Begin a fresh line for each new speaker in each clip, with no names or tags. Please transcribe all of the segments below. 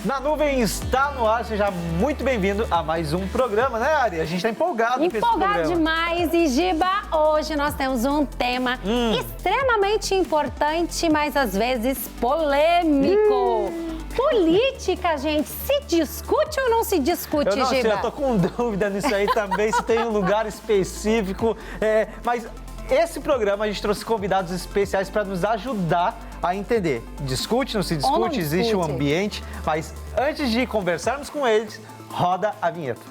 Na Nuvem está no ar, seja muito bem-vindo a mais um programa, né, Ari? A gente está empolgado com esse programa.
Empolgado demais. E, Giba, hoje nós temos um tema extremamente importante, mas às vezes polêmico. Política, gente, se discute ou não se discute,
Eu não sei,
Giba?
eu tô com dúvida nisso aí também, se tem um lugar específico, mas... Esse programa a gente trouxe convidados especiais para nos ajudar a entender. Discute, não se discute,
Ou não
existe um
discute.
ambiente, mas antes de conversarmos com eles, roda a vinheta.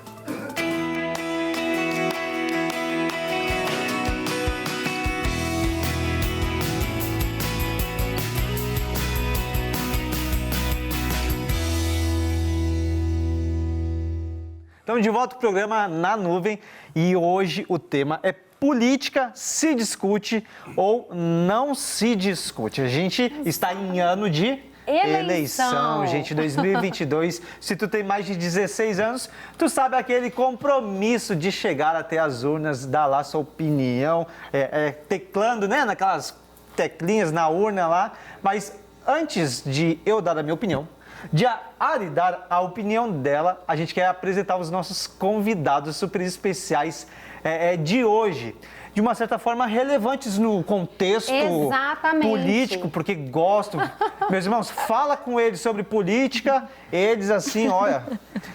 Então, de volta ao programa Na Nuvem e hoje o tema é política se discute ou não se discute. A gente está em ano de eleição, gente, 2022. Se tu tem mais de 16 anos, tu sabe aquele compromisso de chegar até as urnas, dar lá sua opinião, teclando, né, naquelas teclinhas na urna lá. Mas antes de eu dar a minha opinião, de a Ari dar a opinião dela, a gente quer apresentar os nossos convidados super especiais de hoje. De uma certa forma, relevantes no contexto político, porque gostam. Meus irmãos, fala com eles sobre política, eles assim, olha.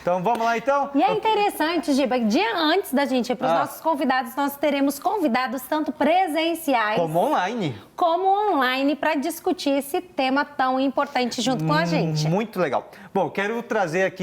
Então, vamos lá, então?
E é interessante, Giba, dia antes da gente ir para os nossos convidados, nós teremos convidados tanto presenciais como online para discutir esse tema tão importante junto com a gente.
Muito legal. Bom, quero trazer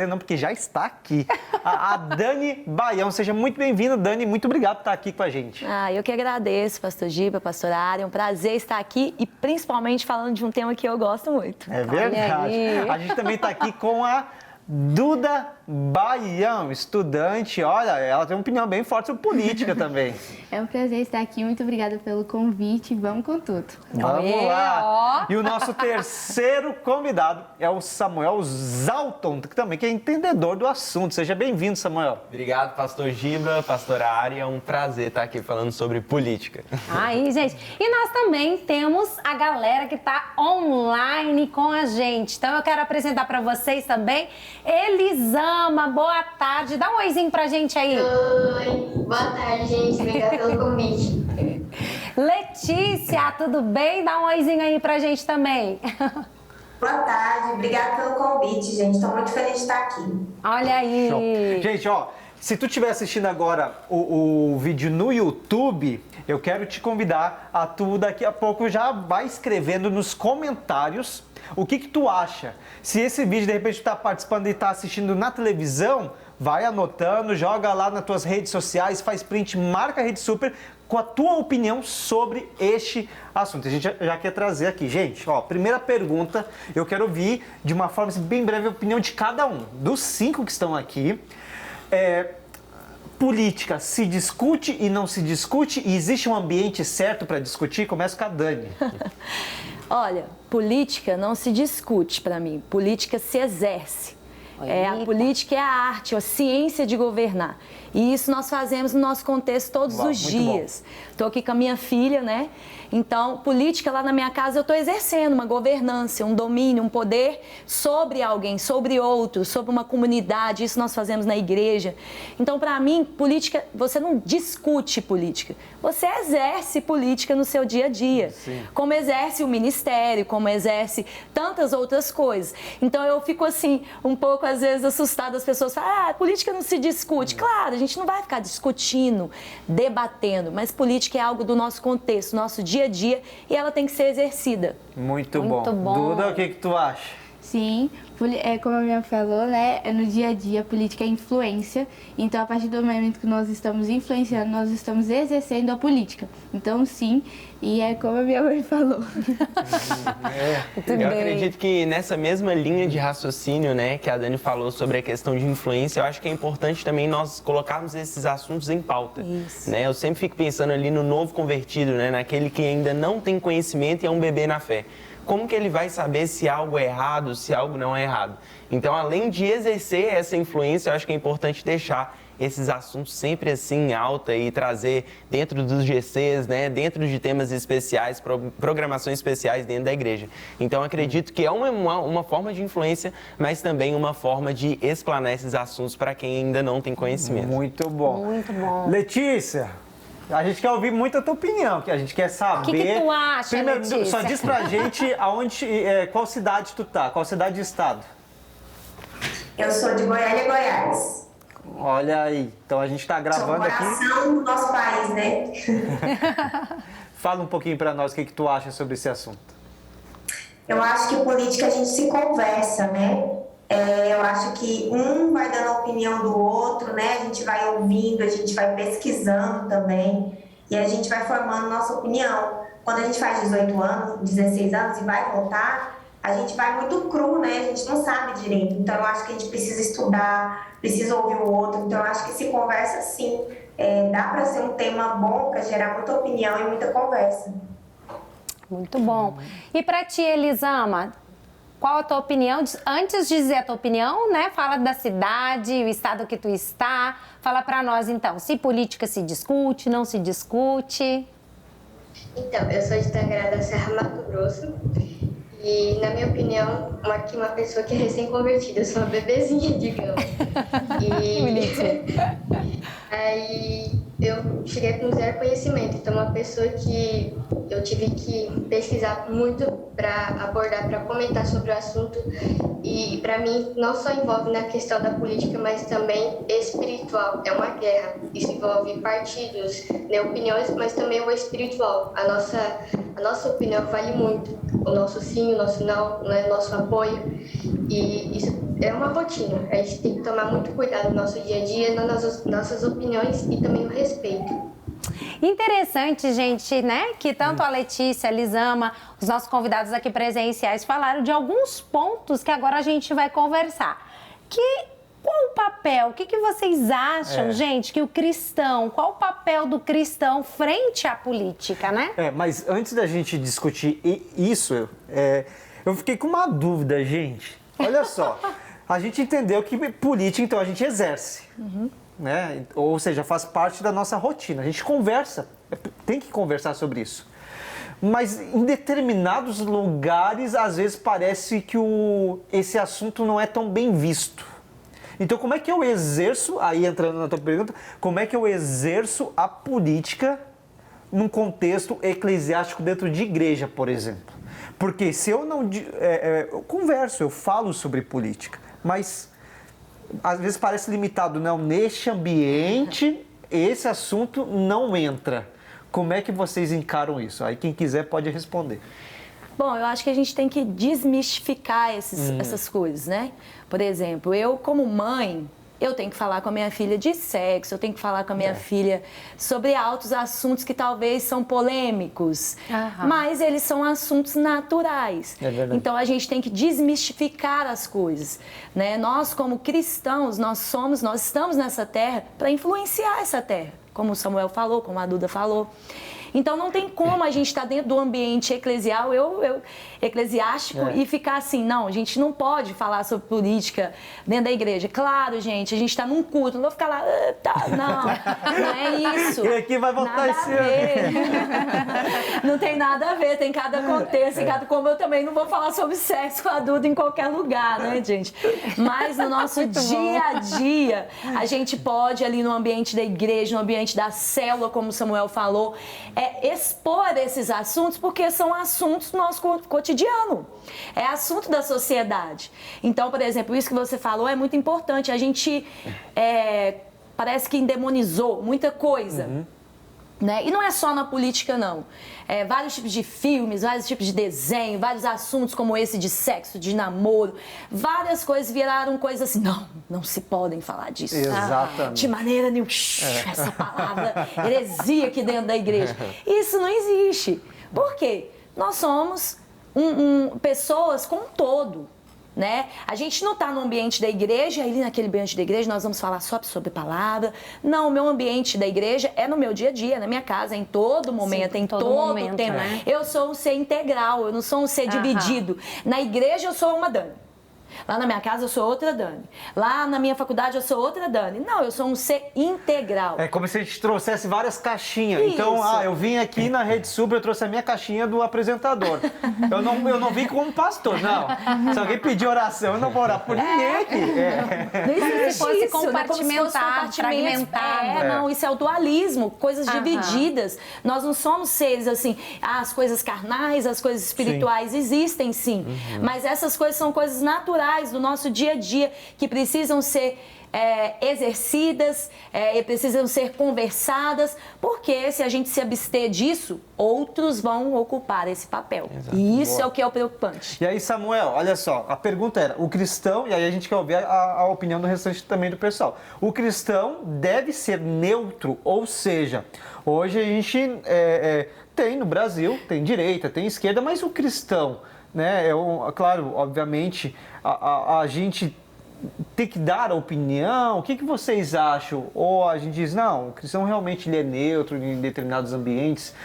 não, porque já está aqui, a Dani Baião. Seja muito bem-vinda, Dani. Muito obrigado por estar aqui com a gente.
Eu que agradeço, pastor Giba, pastora Ari. É um prazer estar aqui e principalmente falando de um tema que eu gosto muito.
É verdade. A gente também está aqui com a Duda Baião, estudante. Olha, ela tem uma opinião bem forte sobre política também.
É um prazer estar aqui, muito obrigada pelo convite, vamos com tudo.
Vamos lá! E o nosso terceiro convidado é o Samuel Zalton, que também é entendedor do assunto. Seja bem-vindo, Samuel.
Obrigado, pastor Giba, pastora Ari, é um prazer estar aqui falando sobre política.
Aí, gente, e nós também temos a galera que está online com a gente. Então, eu quero apresentar para vocês também Elisama. Boa tarde, dá um oizinho pra gente aí.
Oi, boa tarde, gente. Obrigada pelo convite.
Letícia, tudo bem? Dá um oizinho aí pra gente também.
Boa tarde, obrigada pelo convite, gente. Estou muito feliz de estar aqui.
Olha aí.
Show. Gente, ó, se tu estiver assistindo agora o vídeo no YouTube, eu quero te convidar a tu daqui a pouco já vai escrevendo nos comentários o que tu acha. Se esse vídeo, de repente, tu tá participando e tá assistindo na televisão, vai anotando, joga lá nas tuas redes sociais, faz print, marca a Rede Super com a tua opinião sobre este assunto. A gente já quer trazer aqui. Gente, ó, primeira pergunta, eu quero ouvir de uma forma bem breve a opinião de cada um. Dos 5 que estão aqui, política se discute e não se discute? E existe um ambiente certo para discutir? Começa com a Dani.
Olha, política não se discute para mim, política se exerce. A política é a arte, a ciência de governar. E isso nós fazemos no nosso contexto todos os dias. Estou aqui com a minha filha, né? Então, política lá na minha casa eu estou exercendo uma governança, um domínio, um poder sobre alguém, sobre outro, sobre uma comunidade. Isso nós fazemos na igreja. Então, para mim, política, você não discute política. Você exerce política no seu dia a dia. Sim. Como exerce o ministério, como exerce tantas outras coisas. Então, eu fico assim, um pouco às vezes assustada. As pessoas falam, política não se discute. Claro, a gente não vai ficar discutindo, debatendo, mas política é algo do nosso contexto, nosso dia a dia, e ela tem que ser exercida.
Muito bom. Duda, o que tu acha?
Sim, como a minha falou, né, no dia a dia a política é influência, então a partir do momento que nós estamos influenciando, nós estamos exercendo a política. Então sim, e é como a minha mãe falou.
Eu acredito que nessa mesma linha de raciocínio, né, que a Dani falou sobre a questão de influência, eu acho que é importante também nós colocarmos esses assuntos em pauta.
Isso.
Né? Eu sempre fico pensando ali no novo convertido, né, naquele que ainda não tem conhecimento e é um bebê na fé. como que ele vai saber se algo é errado, se algo não é errado? Então, além de exercer essa influência, eu acho que é importante deixar esses assuntos sempre assim em alta e trazer dentro dos GCs, né, dentro de temas especiais, programações especiais dentro da igreja. Então, acredito que é uma forma de influência, mas também uma forma de explanar esses assuntos para quem ainda não tem conhecimento.
Muito bom.
Muito bom.
Letícia, a gente quer ouvir muito a tua opinião, que a gente quer saber...
O que tu acha,
Primeiro,
Letícia?
só diz pra gente qual cidade tu tá, qual cidade e estado.
Eu sou de Goiânia, Goiás.
Olha aí, então a gente está gravando aqui.
Coração do nosso país, né?
Fala um pouquinho para nós o que tu acha sobre esse assunto.
Eu acho que política a gente se conversa, né? Eu acho que um vai dando a opinião do outro, né? A gente vai ouvindo, a gente vai pesquisando também e a gente vai formando nossa opinião. Quando a gente faz 18 anos, 16 anos e vai votar, a gente vai muito cru, né? A gente não sabe direito. Então, eu acho que a gente precisa estudar, precisa ouvir o outro. Então, eu acho que se conversa sim. Dá para ser um tema bom, para gerar muita opinião e muita conversa.
Muito bom. E para ti, Elisama, qual a tua opinião? Antes de dizer a tua opinião, né? Fala da cidade, o estado que tu está. Fala para nós, então, se política se discute, não se discute.
Então, eu sou de Tangará da Serra, Mato Grosso. E, na minha opinião, uma pessoa que é recém-convertida, eu sou uma bebezinha, digamos. Aí eu cheguei com zero conhecimento, então uma pessoa que eu tive que pesquisar muito para abordar, para comentar sobre o assunto. E para mim não só envolve na questão da política, mas também espiritual. É uma guerra. Isso envolve partidos, né, opiniões, mas também o espiritual. A nossa opinião vale muito. O nosso sim, o nosso não, né, o nosso apoio. E isso é uma rotina. A gente tem que tomar muito cuidado no nosso dia a dia, nas nossas opiniões e também o respeito.
Interessante, gente, né? Que tanto a Letícia, a Elisama, os nossos convidados aqui presenciais falaram de alguns pontos que agora a gente vai conversar. Qual o papel? O que vocês acham, gente, que o cristão, qual o papel do cristão frente à política, né?
Mas antes da gente discutir isso, eu fiquei com uma dúvida, gente. Olha só, a gente entendeu que política, então, a gente exerce. Né? Ou seja, faz parte da nossa rotina. A gente conversa, tem que conversar sobre isso. Mas em determinados lugares, às vezes parece que esse assunto não é tão bem visto. Então, como é que eu exerço, aí entrando na tua pergunta, como é que eu exerço a política num contexto eclesiástico dentro de igreja, por exemplo? Porque se eu não... eu converso, eu falo sobre política, mas... às vezes parece limitado, não, neste ambiente, esse assunto não entra. Como é que vocês encaram isso? Aí quem quiser pode responder.
Bom, eu acho que a gente tem que desmistificar essas coisas, né? Por exemplo, eu como mãe, eu tenho que falar com a minha filha de sexo, eu tenho que falar com a minha filha sobre altos assuntos que talvez são polêmicos, mas eles são assuntos naturais.
É verdade.
Então a gente tem que desmistificar as coisas, né? Nós como cristãos, nós estamos nessa terra para influenciar essa terra, como o Samuel falou, como a Duda falou. Então não tem como a gente estar dentro do ambiente eclesiástico e ficar assim, não, a gente não pode falar sobre política dentro da igreja. Claro, gente, a gente está num culto, não vou ficar lá, não é isso.
E aqui vai votar esse
Não tem nada a ver, tem cada contexto, como eu também não vou falar sobre sexo com a Duda em qualquer lugar, né, gente? Mas no nosso dia a dia, a gente pode ali no ambiente da igreja, no ambiente da célula, como o Samuel falou, expor esses assuntos, porque são assuntos do nosso cotidiano, é assunto da sociedade. Então, por exemplo, isso que você falou é muito importante. A gente parece que endemonizou muita coisa. Né? E não é só na política, não. Vários tipos de filmes, vários tipos de desenho, vários assuntos como esse de sexo, de namoro, várias coisas viraram coisas assim, não se podem falar disso.
Exatamente.
De maneira nenhuma, essa palavra, heresia aqui dentro da igreja. Isso não existe. Por quê? Nós somos pessoas com um todo. né? A gente não está no ambiente da igreja, ali naquele ambiente da igreja nós vamos falar só sobre palavra. Não, o meu ambiente da igreja é no meu dia a dia, na minha casa, em todo momento, em todo
momento,
tempo.
né?
Eu sou um ser integral, eu não sou um ser dividido. Na igreja eu sou uma Dani. Lá na minha casa eu sou outra Dani. Lá na minha faculdade eu sou outra Dani. Não, eu sou um ser integral.
É como se a gente trouxesse várias caixinhas.
Isso.
Então, eu vim aqui na Rede Sub, eu trouxe a minha caixinha do apresentador. Eu não vim como pastor, não. Se alguém pedir oração, eu não vou orar por ninguém aqui.
Não existe
Se fosse
isso,
compartimentado, fragmentado.
Não, isso é o dualismo, coisas divididas. Nós não somos seres assim, as coisas carnais, as coisas espirituais existem sim, mas essas coisas são coisas naturais do nosso dia a dia que precisam ser exercidas, precisam ser conversadas, porque se a gente se abster disso, outros vão ocupar esse papel.
Exato.
E isso é o que é o preocupante.
E aí, Samuel, olha só, a pergunta era, o cristão, e aí a gente quer ouvir a opinião do restante também do pessoal, o cristão deve ser neutro, ou seja, hoje a gente tem no Brasil, tem direita, tem esquerda, mas o cristão, né, claro, obviamente, a gente tem que dar a opinião. O que vocês acham? Ou a gente diz, não, o cristão realmente ele é neutro em determinados ambientes.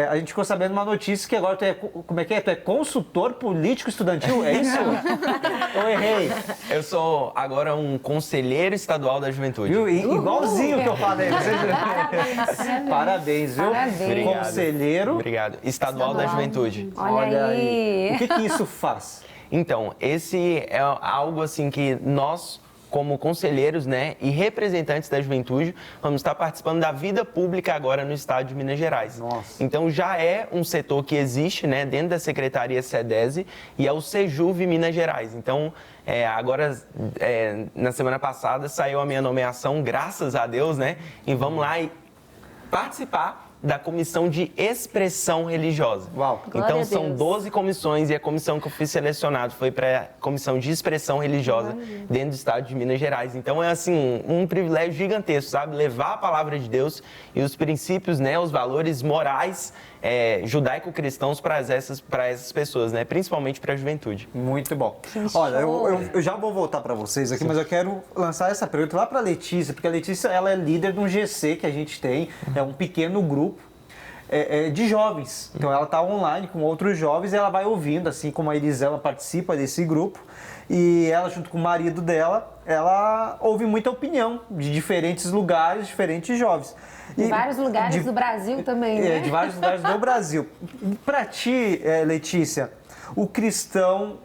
A gente ficou sabendo uma notícia que agora tu é consultor político estudantil, é isso? Eu errei.
Eu sou agora um conselheiro estadual da juventude.
Viu? Igualzinho que eu falei. Parabéns, viu?
Obrigado.
Conselheiro.
Obrigado. Estadual da juventude.
Olha aí.
O que isso faz?
Então, esse é algo assim que nós, como conselheiros, né, e representantes da juventude, vamos estar participando da vida pública agora no estado de Minas Gerais.
Nossa.
Então, já é um setor que existe, né, dentro da Secretaria SEDESE e é o Sejuv Minas Gerais. Então, agora, na semana passada, saiu a minha nomeação, graças a Deus, né, e vamos lá e participar da Comissão de Expressão Religiosa.
Uau.
Então, são 12 comissões e a comissão que eu fui selecionado foi para a Comissão de Expressão Religiosa dentro do estado de Minas Gerais. Então, é assim, um privilégio gigantesco, sabe? Levar a palavra de Deus e os princípios, né, os valores morais judaico-cristãos para essas pessoas, né? Principalmente para a juventude.
Muito bom. Olha, eu já vou voltar para vocês aqui, mas eu quero lançar essa pergunta lá para a Letícia, porque a Letícia ela é líder de um GC que a gente tem, é um pequeno grupo de jovens. Então ela está online com outros jovens e ela vai ouvindo, assim como a Elisela participa desse grupo. E ela, junto com o marido dela, ela ouve muita opinião de diferentes lugares, diferentes jovens.
De vários lugares do Brasil também, né?
De vários lugares do Brasil. Para ti, Letícia, o cristão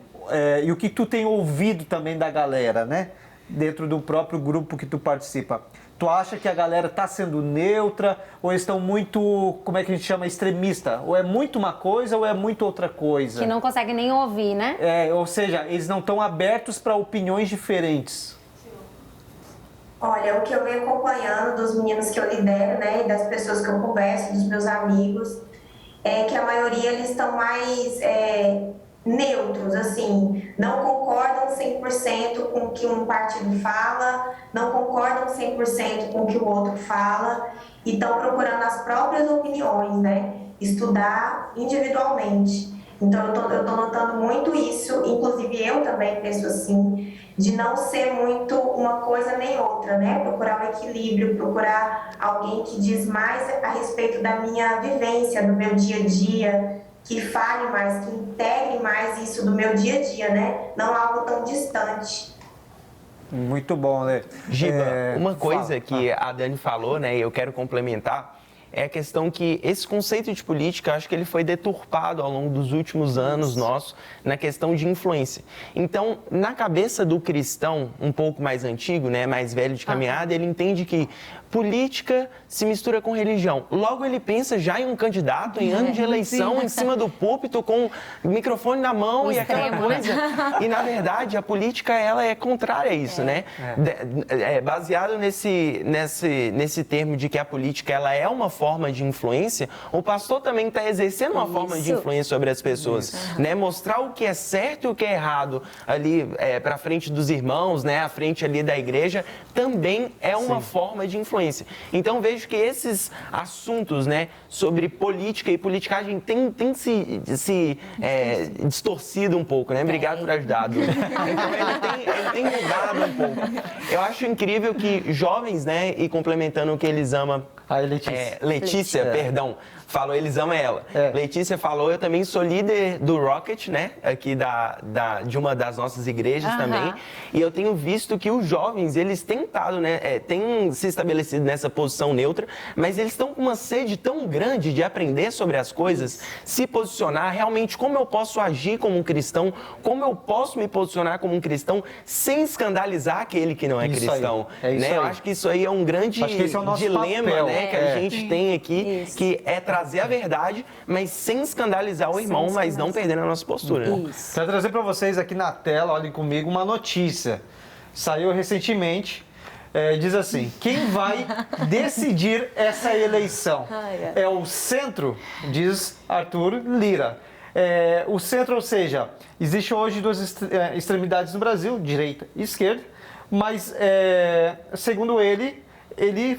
e o que tu tem ouvido também da galera, né? Dentro do próprio grupo que tu participa. Tu acha que a galera está sendo neutra ou estão muito, como é que a gente chama, extremista? Ou é muito uma coisa ou é muito outra coisa?
Que não consegue nem ouvir, né?
Ou seja, eles não estão abertos para opiniões diferentes.
Olha, o que eu venho acompanhando dos meninos que eu lidero, né, e das pessoas que eu converso, dos meus amigos, é que a maioria eles estão mais neutros, assim, não concordam 100% com o que um partido fala, não concordam 100% com o que o outro fala, e estão procurando as próprias opiniões, né, estudar individualmente. Então, eu tô notando muito isso, inclusive eu também penso assim, de não ser muito uma coisa nem outra, né? Procurar um equilíbrio, procurar alguém que diz mais a respeito da minha vivência, do meu dia a dia, que fale mais, que integre mais isso do meu dia a dia, né? Não algo tão distante.
Muito bom, né?
Giba, uma coisa que a Dani falou, né, e eu quero complementar, é a questão que esse conceito de política, acho que ele foi deturpado ao longo dos últimos anos nossos na questão de influência. Então, na cabeça do cristão um pouco mais antigo, né, mais velho de caminhada, ele entende que política se mistura com religião. Logo ele pensa já em um candidato em ano de eleição em cima do púlpito com o microfone na mão e aquela coisa. E na verdade a política ela é contrária a isso, né? Baseado nesse termo de que a política ela é uma forma forma de influência, o pastor também está exercendo uma forma de influência sobre as pessoas, né? Mostrar o que é certo e o que é errado ali para frente dos irmãos, né? À frente ali da igreja, também é uma forma de influência. Então vejo que esses assuntos, né, sobre política e politicagem tem se distorcido um pouco, né? Obrigado por ajudar, Duda. Então ele tem mudado um pouco. Eu acho incrível que jovens, né, e complementando o que Elisama... Letícia, perdão. Falou, Elisama é ela. Letícia falou, eu também sou líder do Rocket, né? Aqui de uma das nossas igrejas também. E eu tenho visto que os jovens, eles têm estado, né? Têm se estabelecido nessa posição neutra, mas eles estão com uma sede tão grande de aprender sobre as coisas, se posicionar realmente como eu posso agir como um cristão, como eu posso me posicionar como um cristão sem escandalizar aquele que não é cristão. Né? Eu acho que isso aí é um grande dilema,
papel,
né? Que a gente tem aqui, que é trazer a verdade, mas sem escandalizar o irmão, mas não perdendo a nossa postura.
Quero trazer para vocês aqui na tela, olhem comigo, uma notícia. Saiu recentemente, diz assim, quem vai decidir essa eleição? É o centro, diz Arthur Lira. O centro, ou seja, existe hoje duas extremidades no Brasil, direita e esquerda, mas segundo ele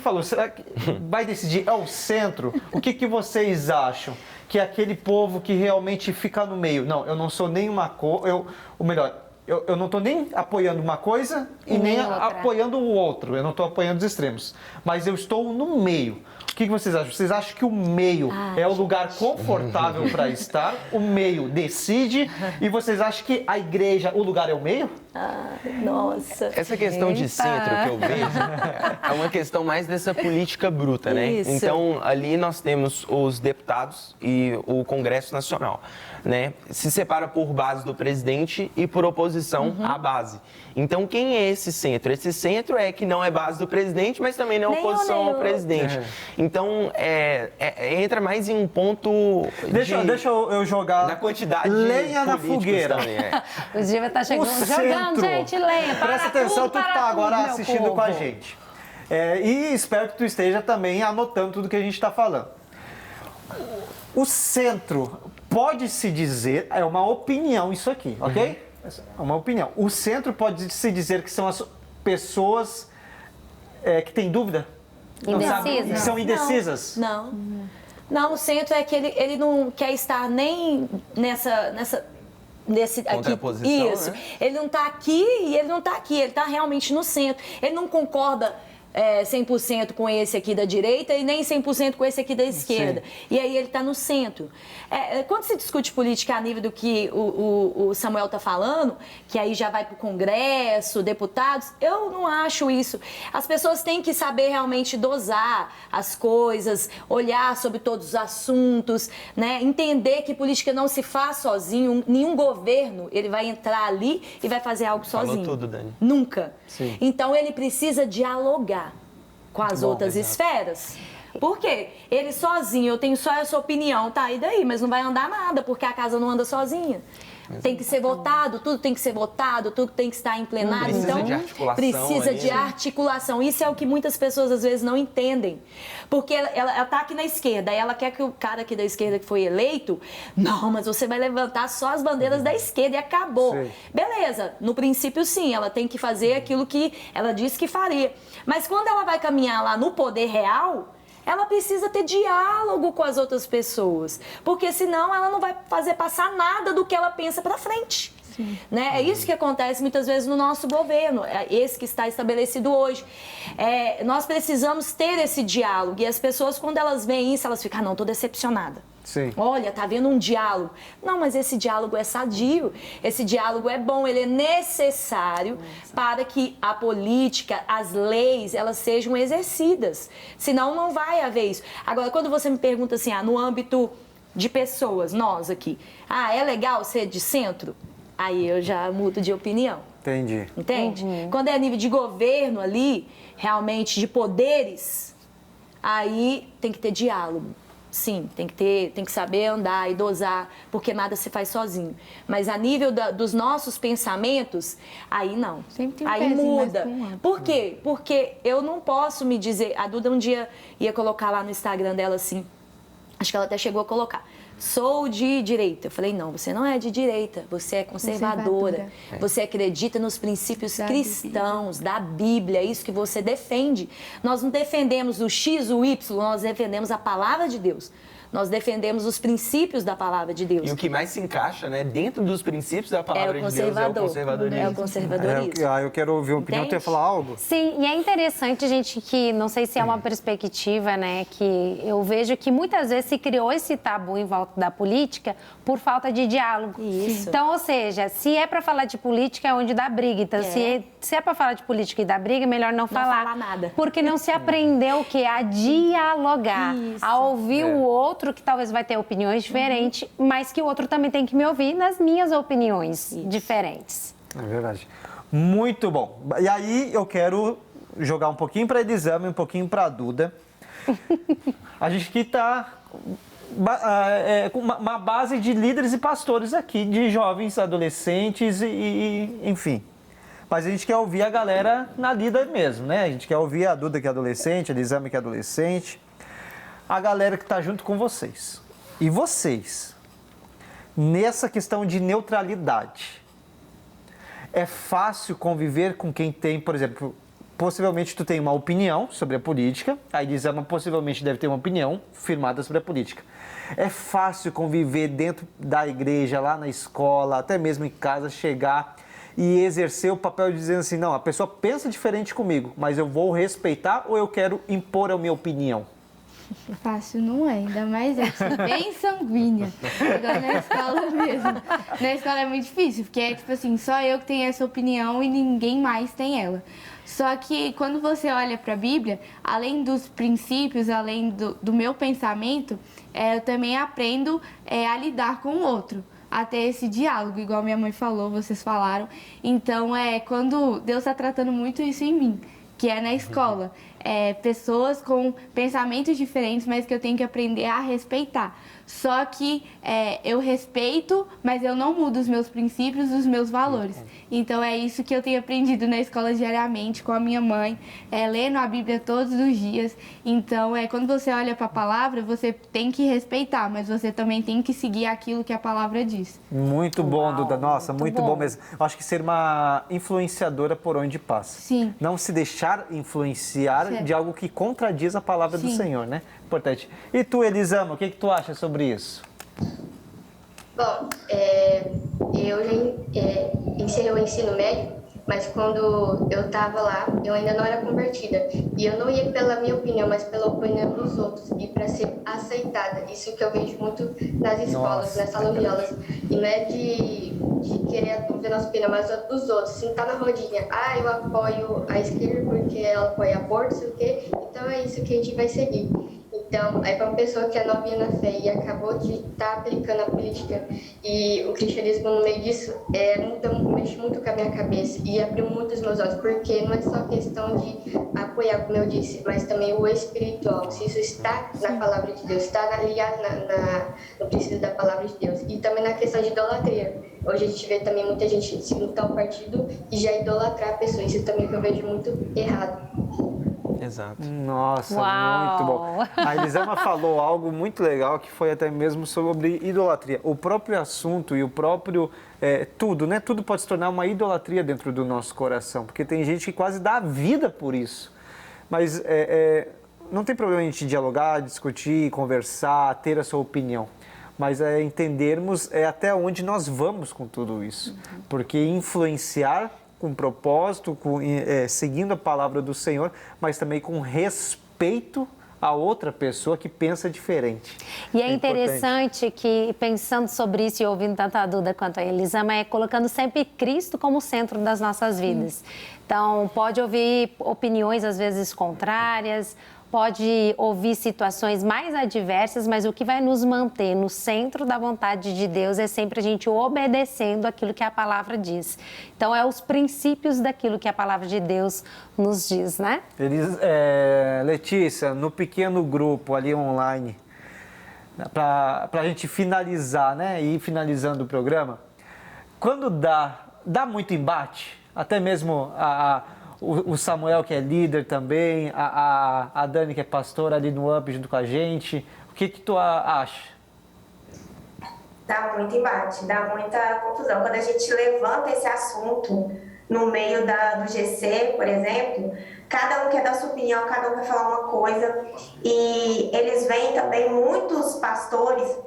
falou, será que vai decidir ao centro? O que vocês acham? Que é aquele povo que realmente fica no meio. Não, eu não sou nenhuma coisa, ou melhor, eu não estou nem apoiando uma coisa e nem apoiando o outro. Eu não estou apoiando os extremos. Mas eu estou no meio. O que vocês acham? Vocês acham que o meio é o lugar confortável para estar? O meio decide? E vocês acham que a igreja, o lugar é o meio?
Nossa.
Essa questão de centro que eu vejo é uma questão mais dessa política bruta, né?
Isso.
Então, ali nós temos os deputados e o Congresso Nacional, né? Se separa por base do presidente e por oposição à base. Então, quem é esse centro? Esse centro é que não é base do presidente, mas também não é oposição ao presidente. Então, entra mais em um ponto
Deixa eu jogar
da quantidade
lenha
de
na fogueira.
também,
O Giba tá chegando, jogando, gente, lenha.
Presta atenção, tu que tá agora assistindo com a gente. E espero que tu esteja também anotando tudo que a gente está falando. O centro, pode-se dizer, é uma opinião isso aqui, ok? É uma opinião. O centro pode-se dizer que são as pessoas que têm dúvida?
Indecisas?
Que são indecisas?
Não. Não, o centro é que ele não quer estar nem nesse aqui. Isso.
Né?
Ele não está aqui e ele não está aqui. Ele está realmente no centro. Ele não concorda 100% com esse aqui da direita e nem 100% com esse aqui da esquerda. Sim. E aí ele está no centro. Quando se discute política a nível do que o Samuel está falando, que aí já vai para o Congresso, deputados, eu não acho isso. As pessoas têm que saber realmente dosar as coisas, olhar sobre todos os assuntos, né? Entender que política não se faz sozinho, nenhum governo ele vai entrar ali e vai fazer algo sozinho.
Falou tudo, Dani.
Nunca.
Sim.
Então ele precisa dialogar com as outras esferas. Por quê? Ele sozinho, eu tenho só essa opinião, tá? E daí? Mas não vai andar nada, porque a casa não anda sozinha. Tem que ser votado, tudo tem que ser votado, tudo tem que estar em plenário.
Precisa
então,
de articulação
precisa
ali,
de articulação. Isso é o que muitas pessoas às vezes não entendem. Porque ela tá aqui na esquerda, aí ela quer que o cara aqui da esquerda que foi eleito, não, mas você vai levantar só as bandeiras da esquerda e acabou.
Sim.
Beleza, no princípio sim, ela tem que fazer aquilo que ela disse que faria. Mas quando ela vai caminhar lá no poder real, ela precisa ter diálogo com as outras pessoas, porque senão ela não vai fazer passar nada do que ela pensa para frente. Né? É isso que acontece muitas vezes no nosso governo, esse que está estabelecido hoje. Nós precisamos ter esse diálogo e as pessoas, quando elas veem isso, elas ficam, não, estou decepcionada.
Sim.
Olha, tá havendo um diálogo. Não, mas esse diálogo é sadio, esse diálogo é bom, ele é necessário para que a política, as leis, elas sejam exercidas. Senão não vai haver isso. Agora, quando você me pergunta assim, no âmbito de pessoas, nós aqui, é legal ser de centro? Aí eu já mudo de opinião.
Entendi.
Entende? Quando é a nível de governo ali, realmente de poderes, aí tem que ter diálogo. sim, tem que saber andar e dosar, porque nada se faz sozinho. Mas a nível dos nossos pensamentos, aí não.
Sempre tem um
aí
pezinho mais
muda.
pra um lado.
Por quê? Porque eu não posso me dizer... A Duda um dia ia colocar lá no Instagram dela assim, acho que ela até chegou a colocar, sou de direita. Eu falei, não, você não é de direita, você é conservadora. Você acredita nos princípios cristãos, da Bíblia, é isso que você defende. Nós não defendemos o X, o Y, nós defendemos a palavra de Deus. Nós defendemos os princípios da palavra de Deus.
E o que mais se encaixa, né, dentro dos princípios da palavra de Deus é o conservadorismo.
É o conservadorismo.
Eu quero ouvir a opinião.
Entende?
Tu ia falar algo?
Sim, e é interessante, gente, que não sei se é uma perspectiva, né, que eu vejo que muitas vezes se criou esse tabu em volta da política por falta de diálogo.
Isso.
Então, ou seja, se é para falar de política é onde dá briga. Então, se é para falar de política e dar briga, é melhor não falar
nada.
Porque não se aprendeu o quê? A dialogar,
Isso.
a ouvir o outro, que talvez vai ter opiniões diferentes, mas que o outro também tem que me ouvir nas minhas opiniões diferentes.
É verdade. Muito bom. E aí eu quero jogar um pouquinho para a Elisama e um pouquinho para a Duda. A gente aqui está com uma base de líderes e pastores aqui, de jovens, adolescentes e enfim. Mas a gente quer ouvir a galera na lida mesmo, né? A gente quer ouvir a Duda, que é adolescente, a Elisama, que é adolescente, a galera que está junto com vocês. E vocês, nessa questão de neutralidade, é fácil conviver com quem tem, por exemplo, possivelmente tu tem uma opinião sobre a política, a Elisama possivelmente deve ter uma opinião firmada sobre a política. É fácil conviver dentro da igreja, lá na escola, até mesmo em casa, chegar e exercer o papel de dizer assim, não, a pessoa pensa diferente comigo, mas eu vou respeitar ou eu quero impor a minha opinião?
Fácil não é, ainda mais eu que sou bem sanguínea. Igual na escola mesmo. Na escola é muito difícil, porque é tipo assim, só eu que tenho essa opinião e ninguém mais tem ela. Só que quando você olha para a Bíblia, além dos princípios, além do meu pensamento, eu também aprendo a lidar com o outro. A ter esse diálogo, igual minha mãe falou, vocês falaram. Então, quando Deus está tratando muito isso em mim, que é na escola. Pessoas com pensamentos diferentes, mas que eu tenho que aprender a respeitar. Só que eu respeito, mas eu não mudo os meus princípios, os meus valores. Então é isso que eu tenho aprendido na escola diariamente com a minha mãe, lendo a Bíblia todos os dias. Então quando você olha para a palavra, você tem que respeitar, mas você também tem que seguir aquilo que a palavra diz.
Muito bom, Duda. Nossa, muito bom mesmo. Eu acho que ser uma influenciadora por onde passa.
Sim.
Não se deixar influenciar de algo que contradiz a palavra do Senhor, né? Importante. E tu, Elisama, o que tu acha sobre isso?
Bom, eu já encerrei o ensino médio, mas quando eu estava lá, eu ainda não era convertida. E eu não ia pela minha opinião, mas pela opinião dos outros. E para ser aceitada. Isso que eu vejo muito nas escolas, nas salas de aulas. E não é de querer ver nossa opinião, mas dos outros. Sentar na rodinha. Ah, eu apoio a esquerda porque ela apoia aborto, sei o quê. Então é isso que a gente vai seguir. Então, para uma pessoa que é novinha na fé e acabou de estar aplicando a política e o cristianismo no meio disso, mexe muito com a minha cabeça e abriu muito os meus olhos, porque não é só questão de apoiar, como eu disse, mas também o espiritual. Se isso está na palavra de Deus, está ligado no princípio da palavra de Deus. E também na questão de idolatria. Hoje a gente vê também muita gente seguindo tal partido e já idolatrar a pessoa. Isso também que eu vejo muito errado.
Exato.
Nossa,
Uau.
muito bom. A Elisama falou algo muito legal que foi até mesmo sobre idolatria. O próprio assunto e o próprio tudo, né? Tudo pode se tornar uma idolatria dentro do nosso coração, porque tem gente que quase dá a vida por isso. Mas não tem problema a gente dialogar, discutir, conversar, ter a sua opinião. Mas entendermos até onde nós vamos com tudo isso. Porque influenciar com propósito, seguindo a palavra do Senhor, mas também com respeito a outra pessoa que pensa diferente.
E é interessante que, pensando sobre isso e ouvindo tanto a Duda quanto a Elisama, colocando sempre Cristo como centro das nossas vidas. Então, pode ouvir opiniões, às vezes, contrárias, pode ouvir situações mais adversas, mas o que vai nos manter no centro da vontade de Deus é sempre a gente obedecendo aquilo que a palavra diz. Então, os princípios daquilo que a palavra de Deus nos diz, né?
Letícia, no pequeno grupo ali online, para a gente finalizar, né? E ir finalizando o programa, quando dá muito embate, até mesmo o Samuel, que é líder também, a Dani, que é pastora ali no UP junto com a gente, o que tu acha?
Dá muito embate, dá muita confusão. Quando a gente levanta esse assunto no meio do GC, por exemplo, cada um quer dar sua opinião, cada um quer falar uma coisa. E eles veem também muitos pastores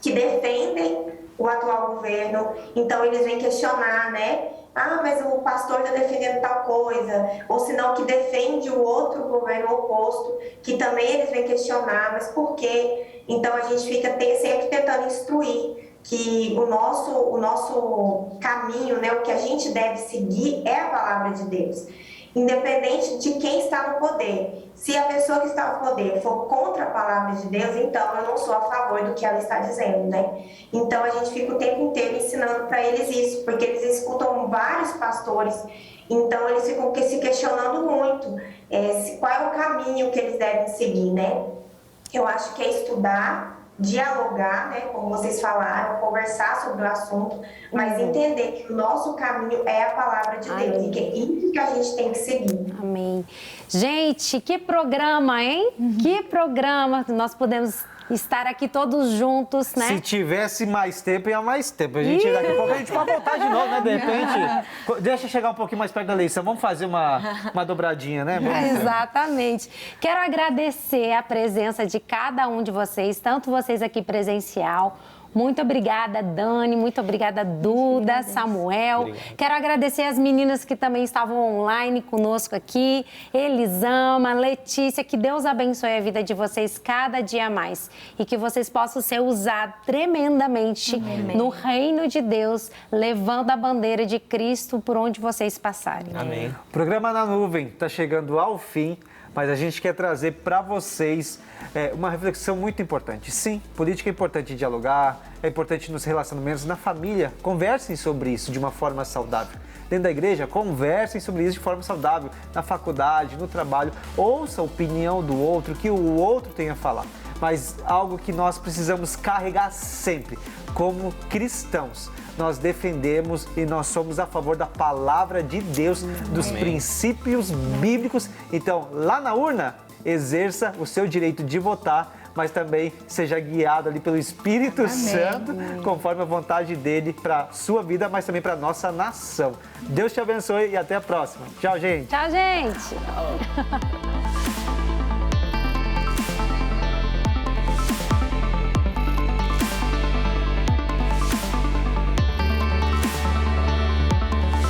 que defendem o atual governo, então eles vêm questionar, né? Ah, mas o pastor está defendendo tal coisa, ou senão que defende o outro governo oposto, que também eles vêm questionar, mas por quê? Então a gente fica sempre tentando instruir que o nosso caminho, né, o que a gente deve seguir é a palavra de Deus, independente de quem está no poder. Se a pessoa que está no poder for contra a palavra de Deus, então eu não sou a favor do que ela está dizendo, né? Então a gente fica o tempo inteiro ensinando para eles isso, porque eles escutam vários pastores, então eles ficam se questionando muito qual é o caminho que eles devem seguir, né? Eu acho que é estudar, dialogar, né, como vocês falaram, conversar sobre o assunto, mas entender que o nosso caminho é a palavra de Deus e que é isso que a gente tem que seguir.
Amém. Gente, que programa, hein? Que programa. Nós podemos estar aqui todos juntos, né?
Se tivesse mais tempo, ia mais tempo. Daqui a pouco a gente pode voltar de novo, né? De repente, deixa chegar um pouquinho mais perto da eleição. Vamos fazer uma dobradinha, né?
Exatamente. Quero agradecer a presença de cada um de vocês, tanto vocês aqui presencial. Muito obrigada, Dani. Muito obrigada, Duda, Samuel. Obrigado. Quero agradecer as meninas que também estavam online conosco aqui. Elisama, Letícia. Que Deus abençoe a vida de vocês cada dia mais. E que vocês possam ser usados tremendamente no reino de Deus, levando a bandeira de Cristo por onde vocês passarem.
Amém.
O programa Na Nuvem está chegando ao fim, mas a gente quer trazer para vocês uma reflexão muito importante. Sim, política é importante dialogar, é importante nos relacionamentos, na família. Conversem sobre isso de uma forma saudável. Dentro da igreja, conversem sobre isso de forma saudável. Na faculdade, no trabalho, ouça a opinião do outro, o que o outro tem a falar. Mas algo que nós precisamos carregar sempre, como cristãos. Nós defendemos e nós somos a favor da palavra de Deus, dos princípios bíblicos. Então, lá na urna, exerça o seu direito de votar, mas também seja guiado ali pelo Espírito Santo, conforme a vontade dele para a sua vida, mas também para a nossa nação. Deus te abençoe e até a próxima. Tchau, gente.
Tchau, gente.